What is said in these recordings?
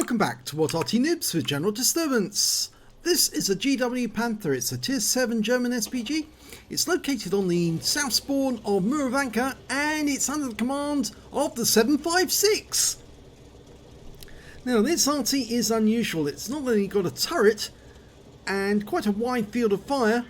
Welcome back to what Arty Noobs for General Disturbance. This is a GW Panther. It's a Tier 7 German SPG. It's located on the south spawn of Murovanka and it's under the command of the 756. Now this Arty is unusual. It's not only got a turret and quite a wide field of fire,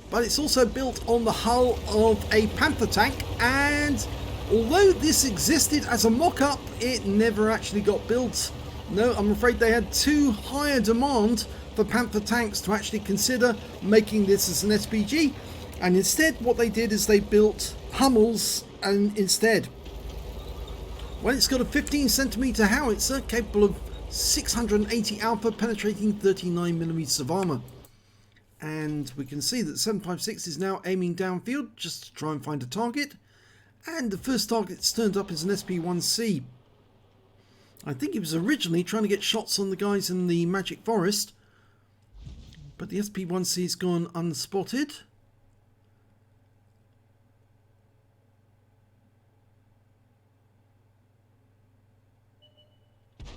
but it's also built on the hull of a Panther tank, and although this existed as a mock-up, it never actually got built. No, I'm afraid they had too high a demand for Panther tanks to actually consider making this as an SPG, and instead what they did is they built Hummels instead. Well, it's got a 15cm howitzer capable of 680 alpha, penetrating 39mm of armour. And we can see that 756 is now aiming downfield just to try and find a target. And the first target that's turned up is an SP1C. I think he was originally trying to get shots on the guys in the Magic Forest, but the SP1C's gone unspotted.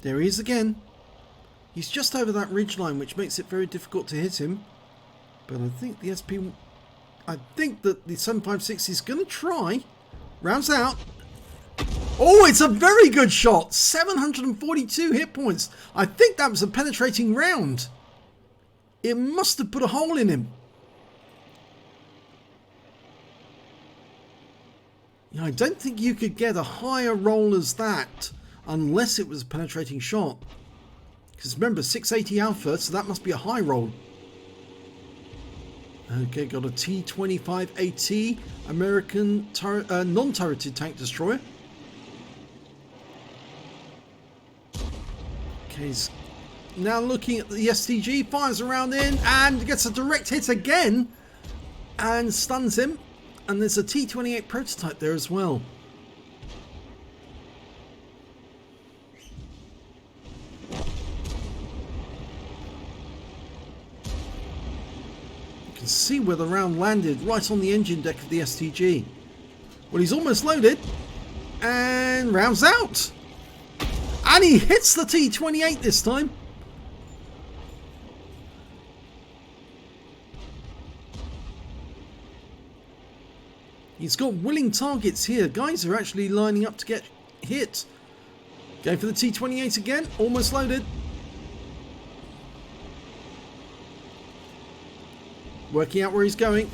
There he is again. He's just over that ridgeline, which makes it very difficult to hit him. But I think the that the 756 is going to try. Rounds out. Oh, it's a very good shot. 742 hit points. I think that was a penetrating round. It must have put a hole in him. Yeah, I don't think you could get a higher roll as that unless it was a penetrating shot. Because remember, 680 alpha, so that must be a high roll. Okay, got a T-25AT American non-turreted tank destroyer. Okay, he's now looking at the STG, fires around in and gets a direct hit again and stuns him. And there's a T-28 prototype there as well. See where the round landed, right on the engine deck of the STG. Well, he's almost loaded and rounds out, and he hits the T-28 this time. He's got willing targets here. Guys are actually lining up to get hit. Going for the T-28 again, almost loaded. Working out where he's going.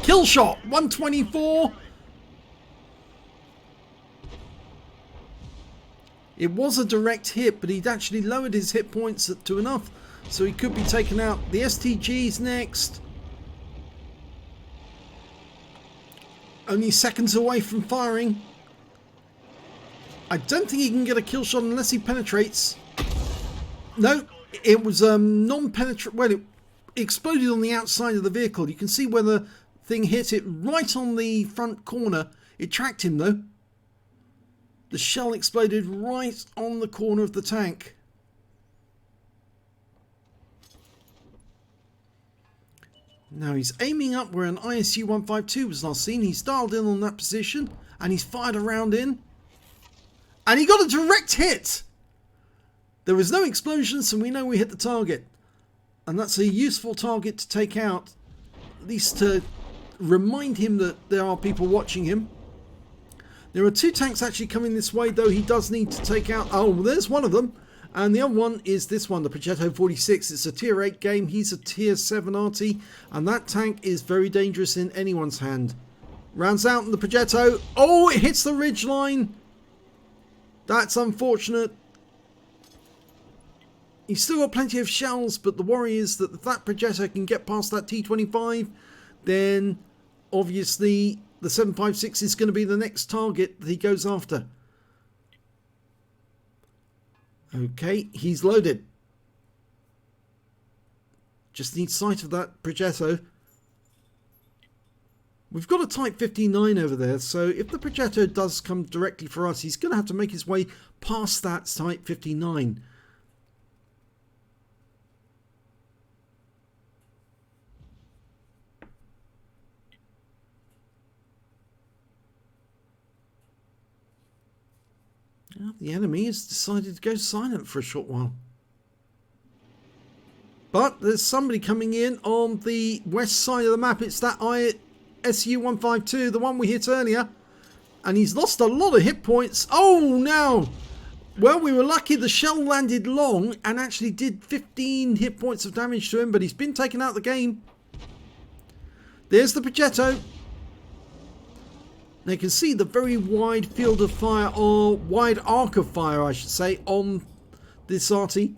Kill shot, 124. It was a direct hit, but he'd actually lowered his hit points to enough so he could be taken out. The STG's next. Only seconds away from firing. I don't think he can get a kill shot unless he penetrates. No, it was non-penetrate. Well, it exploded on the outside of the vehicle. You can see where the thing hit it right on the front corner. It tracked him though. The shell exploded right on the corner of the tank. Now he's aiming up where an ISU-152 was last seen. He's dialed in on that position and he's fired a round in. And he got a direct hit. There was no explosion, so we know we hit the target. And that's a useful target to take out, at least to remind him that there are people watching him. There are two tanks actually coming this way, though he does need to take out... Oh, there's one of them. And the other one is this one, the Progetto 46. It's a Tier 8 game. He's a Tier 7 Arty. And that tank is very dangerous in anyone's hand. Rounds out in the Progetto. Oh, it hits the ridgeline. That's unfortunate. He's still got plenty of shells, but the worry is that if that Progetto can get past that T-25, then obviously the 756 is going to be the next target that he goes after. Okay, he's loaded. Just needs sight of that Progetto. We've got a Type 59 over there, so if the Progetto does come directly for us, he's going to have to make his way past that Type 59. Well, the enemy has decided to go silent for a short while. But there's somebody coming in on the west side of the map. It's that SU-152, the one we hit earlier. And he's lost a lot of hit points. Oh, no! Well, we were lucky the shell landed long and actually did 15 hit points of damage to him. But he's been taken out of the game. There's the Progetto. Now you can see the very wide field of fire, or wide arc of fire I should say, on this Arty.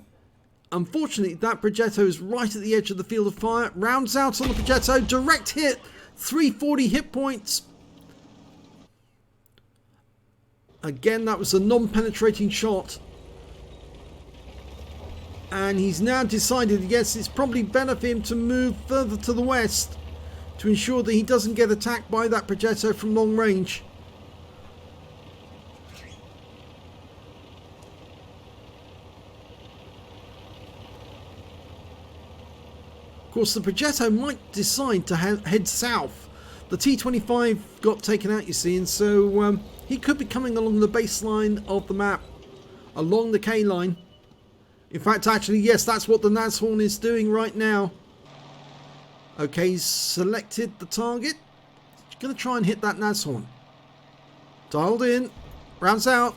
Unfortunately that Progetto is right at the edge of the field of fire. Rounds out on the Progetto, direct hit, 340 hit points. Again, that was a non-penetrating shot. And he's now decided, yes, it's probably better for him to move further to the west to ensure that he doesn't get attacked by that Progetto from long range. Of course, the Progetto might decide to head south. The T-25 got taken out, you see, and so he could be coming along the baseline of the map, along the K-line. In fact, actually, yes, that's what the Nashorn is doing right now. Okay, he's selected the target. He's going to try and hit that Nashorn. Dialed in. Rounds out.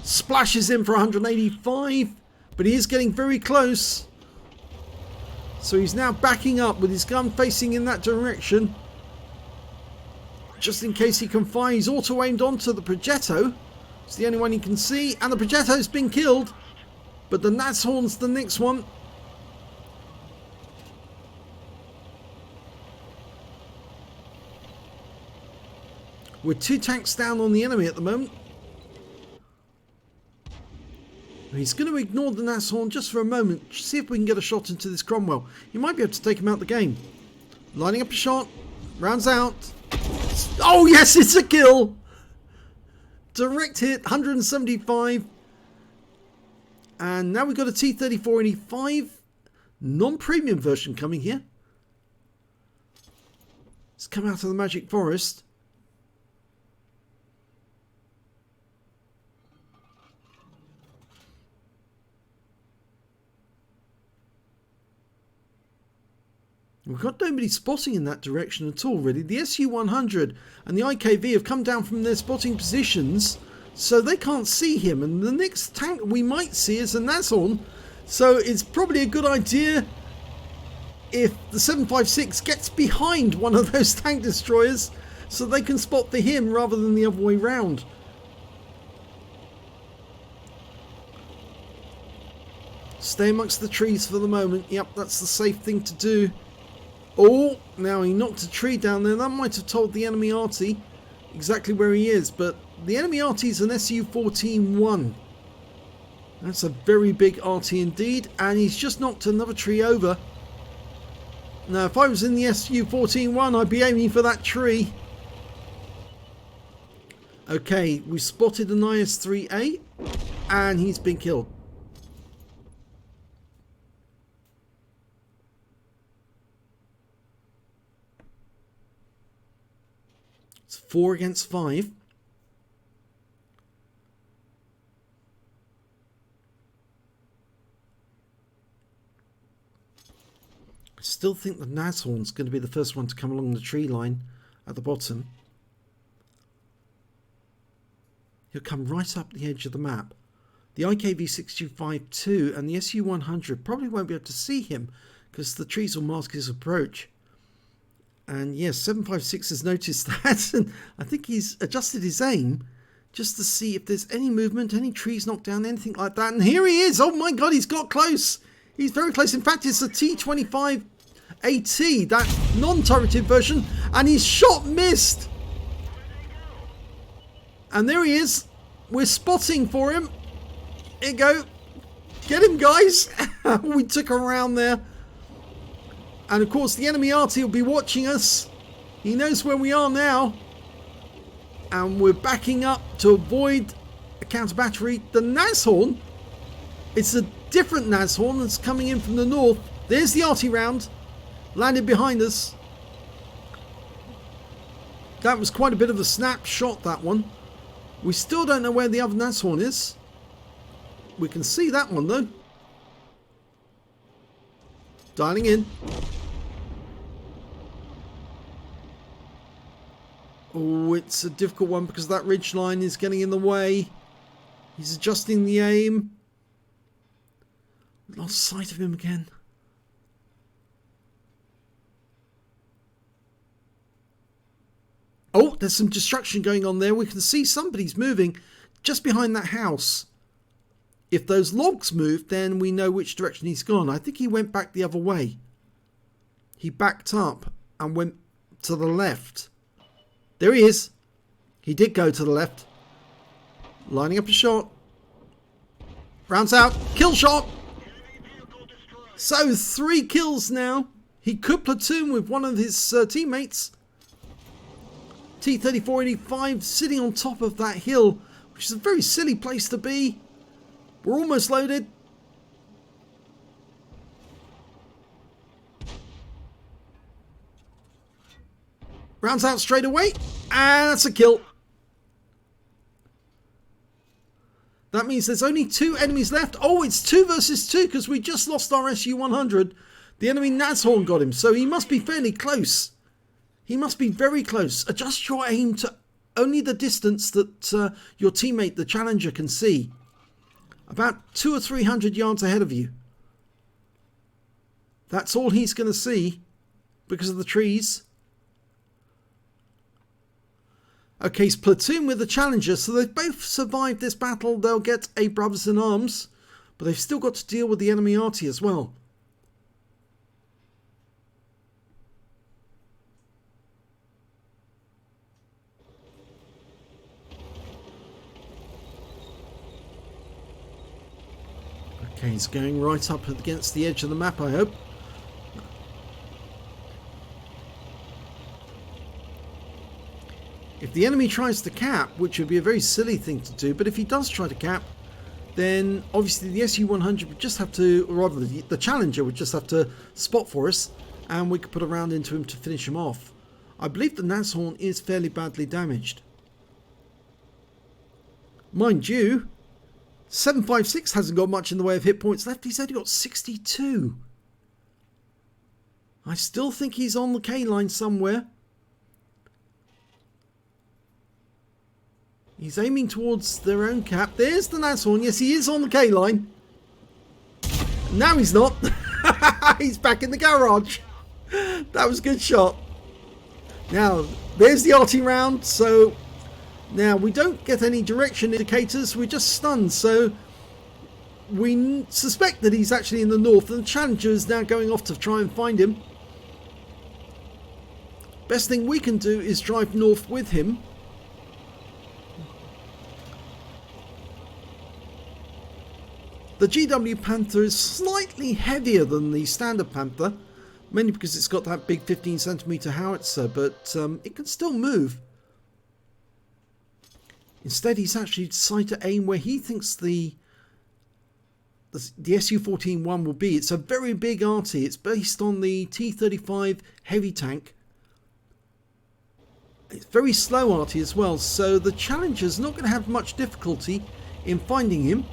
Splashes in for 185. But he is getting very close. So he's now backing up with his gun facing in that direction. Just in case he can fire. He's auto-aimed onto the Progetto. It's the only one he can see. And the Progetto's been killed. But the Nashorn's the next one. We're 2 tanks down on the enemy at the moment. He's going to ignore the Nashorn just for a moment. See if we can get a shot into this Cromwell. He might be able to take him out of the game. Lining up a shot. Rounds out. Oh yes, it's a kill. Direct hit, 175. And now we've got a T-3485 non-premium version coming here. It's come out of the Magic Forest. We've got nobody spotting in that direction at all, really. The SU-100 and the IKV have come down from their spotting positions, so they can't see him. And the next tank we might see is a Nashorn, so it's probably a good idea if the 756 gets behind one of those tank destroyers so they can spot for him rather than the other way round. Stay amongst the trees for the moment. Yep, that's the safe thing to do. Oh, now he knocked a tree down there. That might have told the enemy Arty exactly where he is. But the enemy Arty is an SU-14-1. That's a very big Arty indeed. And he's just knocked another tree over. Now, if I was in the SU-14-1, I'd be aiming for that tree. Okay, we spotted an IS-3A. And he's been killed. It's 4 against 5. I still think the Nashorn's going to be the first one to come along the tree line at the bottom. He'll come right up the edge of the map. The IKV-6252 and the SU-100 probably won't be able to see him because the trees will mask his approach. And yes, 756 has noticed that, and I think he's adjusted his aim just to see if there's any movement, any trees knocked down, anything like that. And here he is! Oh my god, he's got close! He's very close. In fact, it's the T-25 AT, that non-turreted version, and his shot missed! And there he is. We're spotting for him. Here you go. Get him, guys! We took a round there. And of course the enemy Arty will be watching us. He knows where we are now. And we're backing up to avoid a counter battery. The Nashorn, it's a different Nashorn that's coming in from the north. There's the Arty round. Landed behind us. That was quite a bit of a snapshot, that one. We still don't know where the other Nashorn is. We can see that one though. Dialing in. Oh, it's a difficult one because that ridge line is getting in the way. He's adjusting the aim. Lost sight of him again. Oh, there's some destruction going on there. We can see somebody's moving just behind that house. If those logs move, then we know which direction he's gone. I think he went back the other way. He backed up and went to the left. There he is. He did go to the left. Lining up a shot. Rounds out. Kill shot. So 3 kills now. He could platoon with one of his teammates. T-3485 sitting on top of that hill, which is a very silly place to be. We're almost loaded. Rounds out straight away. And that's a kill. That means there's only 2 enemies left. Oh, it's 2 versus 2 because we just lost our SU-100. The enemy Nashorn got him, so he must be fairly close. He must be very close. Adjust your aim to only the distance that your teammate, the challenger, can see. About 200 or 300 yards ahead of you. That's all he's going to see because of the trees. Okay, he's platoon with the challenger, so they've both survived this battle. They'll get a brothers in arms, but they've still got to deal with the enemy Arty as well. Okay, he's going right up against the edge of the map, I hope. If the enemy tries to cap, which would be a very silly thing to do, but if he does try to cap, then obviously the SU-100 would just have to, or rather the Challenger would just have to spot for us, and we could put a round into him to finish him off. I believe the Nashorn is fairly badly damaged. Mind you, 756 hasn't got much in the way of hit points left. He's only got 62. I still think he's on the K line somewhere. He's aiming towards their own cap. There's the Nashorn. Yes, he is on the K line. Now he's not. He's back in the garage. That was a good shot. Now, there's the Arty round. So now we don't get any direction indicators. We're just stunned. So we suspect that he's actually in the north. And the Challenger is now going off to try and find him. Best thing we can do is drive north with him. The GW Panther is slightly heavier than the standard Panther, mainly because it's got that big 15cm howitzer, but it can still move. Instead, he's actually decided to aim where he thinks the SU-14-1 will be. It's a very big Arty. It's based on the T-35 heavy tank. It's very slow Arty as well, so the Challenger's not going to have much difficulty in finding him.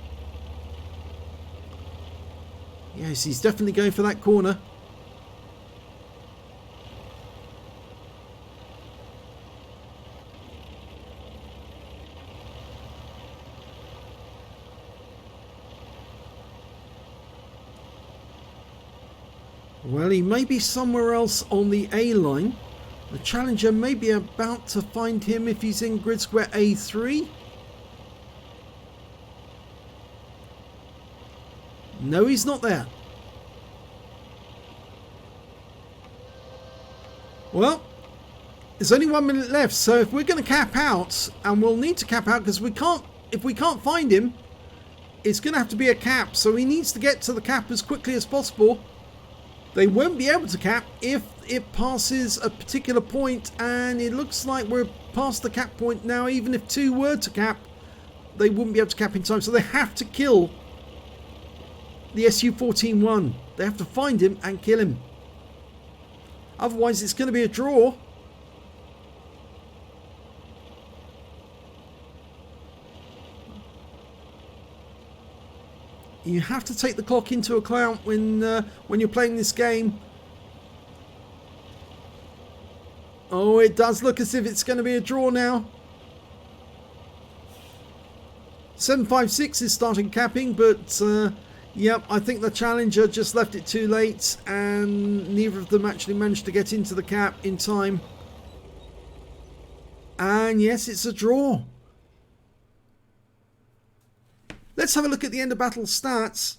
Yes, he's definitely going for that corner. Well, he may be somewhere else on the A line. The Challenger may be about to find him if he's in grid square A3. No, he's not there. Well, there's only 1 minute left, so if we're going to cap out, and we'll need to cap out because if we can't find him, it's going to have to be a cap. So he needs to get to the cap as quickly as possible. They won't be able to cap if it passes a particular point, and it looks like we're past the cap point now. Even if 2 were to cap, they wouldn't be able to cap in time, so they have to kill the SU-14-1. They have to find him and kill him. Otherwise, it's going to be a draw. You have to take the clock into account when you're playing this game. Oh, it does look as if it's going to be a draw now. 756 is starting capping, but yep, I think the challenger just left it too late, and neither of them actually managed to get into the cap in time. And yes, it's a draw. Let's have a look at the end of battle stats.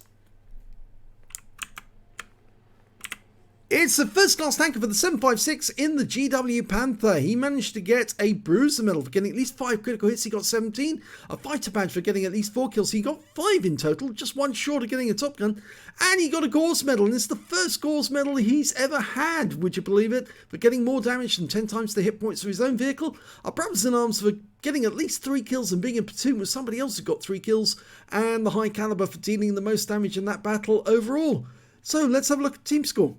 It's the first class tanker for the 756 in the GW Panther. He managed to get a bruiser medal for getting at least 5 critical hits. He got 17. A fighter badge for getting at least 4 kills. He got 5 in total, just 1 short of getting a top gun. And he got a Gore's medal, and it's the first Gore's medal he's ever had, would you believe it, for getting more damage than 10 times the hit points of his own vehicle. A brothers in arms for getting at least 3 kills and being in platoon with somebody else who got 3 kills. And the high caliber for dealing the most damage in that battle overall. So let's have a look at team score.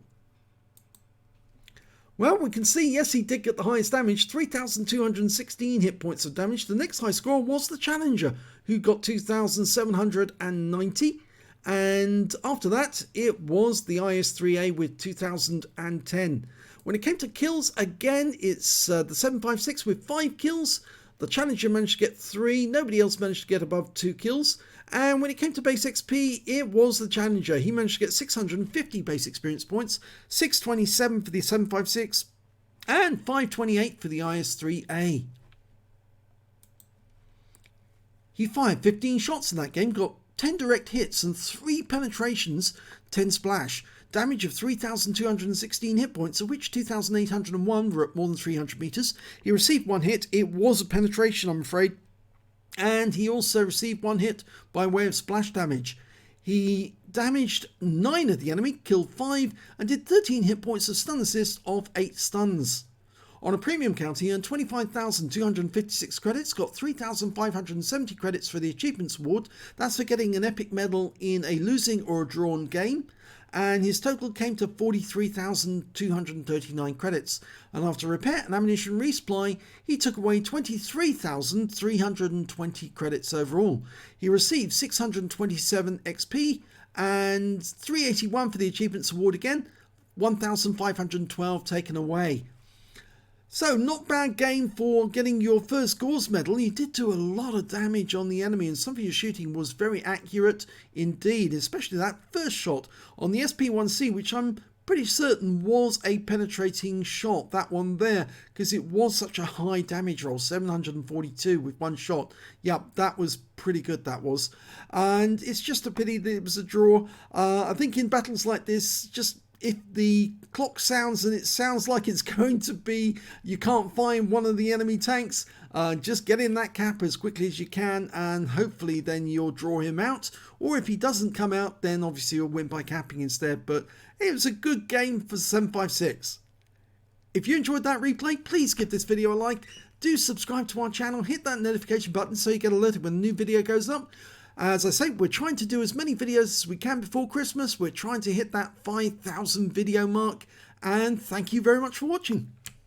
Well, we can see, yes, he did get the highest damage, 3,216 hit points of damage. The next high score was the challenger, who got 2,790. And after that, it was the IS-3A with 2,010. When it came to kills, again, it's the 756 with 5 kills. The challenger managed to get 3. Nobody else managed to get above 2 kills. And when it came to base XP, it was the challenger. He managed to get 650 base experience points, 627 for the 756, and 528 for the IS-3A. He fired 15 shots in that game, got 10 direct hits and 3 penetrations, 10 splash. Damage of 3,216 hit points, of which 2,801 were at more than 300 meters. He received 1 hit. It was a penetration, I'm afraid. And he also received 1 hit by way of splash damage. He damaged 9 of the enemy, killed 5, and did 13 hit points of stun assist of 8 stuns. On a premium count, he earned 25,256 credits, got 3,570 credits for the Achievements Award. That's for getting an epic medal in a losing or a drawn game. And his total came to 43,239 credits. And after repair and ammunition resupply, he took away 23,320 credits overall. He received 627 XP and 381 for the Achievements Award again, 1,512 taken away. So, not bad game for getting your first Gore's medal. You did do a lot of damage on the enemy, and some of your shooting was very accurate indeed, especially that first shot on the SP1C, which I'm pretty certain was a penetrating shot, that one there, because it was such a high damage roll, 742 with 1 shot. Yep, that was pretty good, that was. And it's just a pity that it was a draw. I think in battles like this, just if the clock sounds and it sounds like it's going to be, you can't find one of the enemy tanks, just get in that cap as quickly as you can, and hopefully then you'll draw him out. Or if he doesn't come out, then obviously you'll win by capping instead. But it was a good game for 756. If you enjoyed that replay, please give this video a like. Do subscribe to our channel, hit that notification button so you get alerted when a new video goes up. As I say, we're trying to do as many videos as we can before Christmas. We're trying to hit that 5,000 video mark. And thank you very much for watching.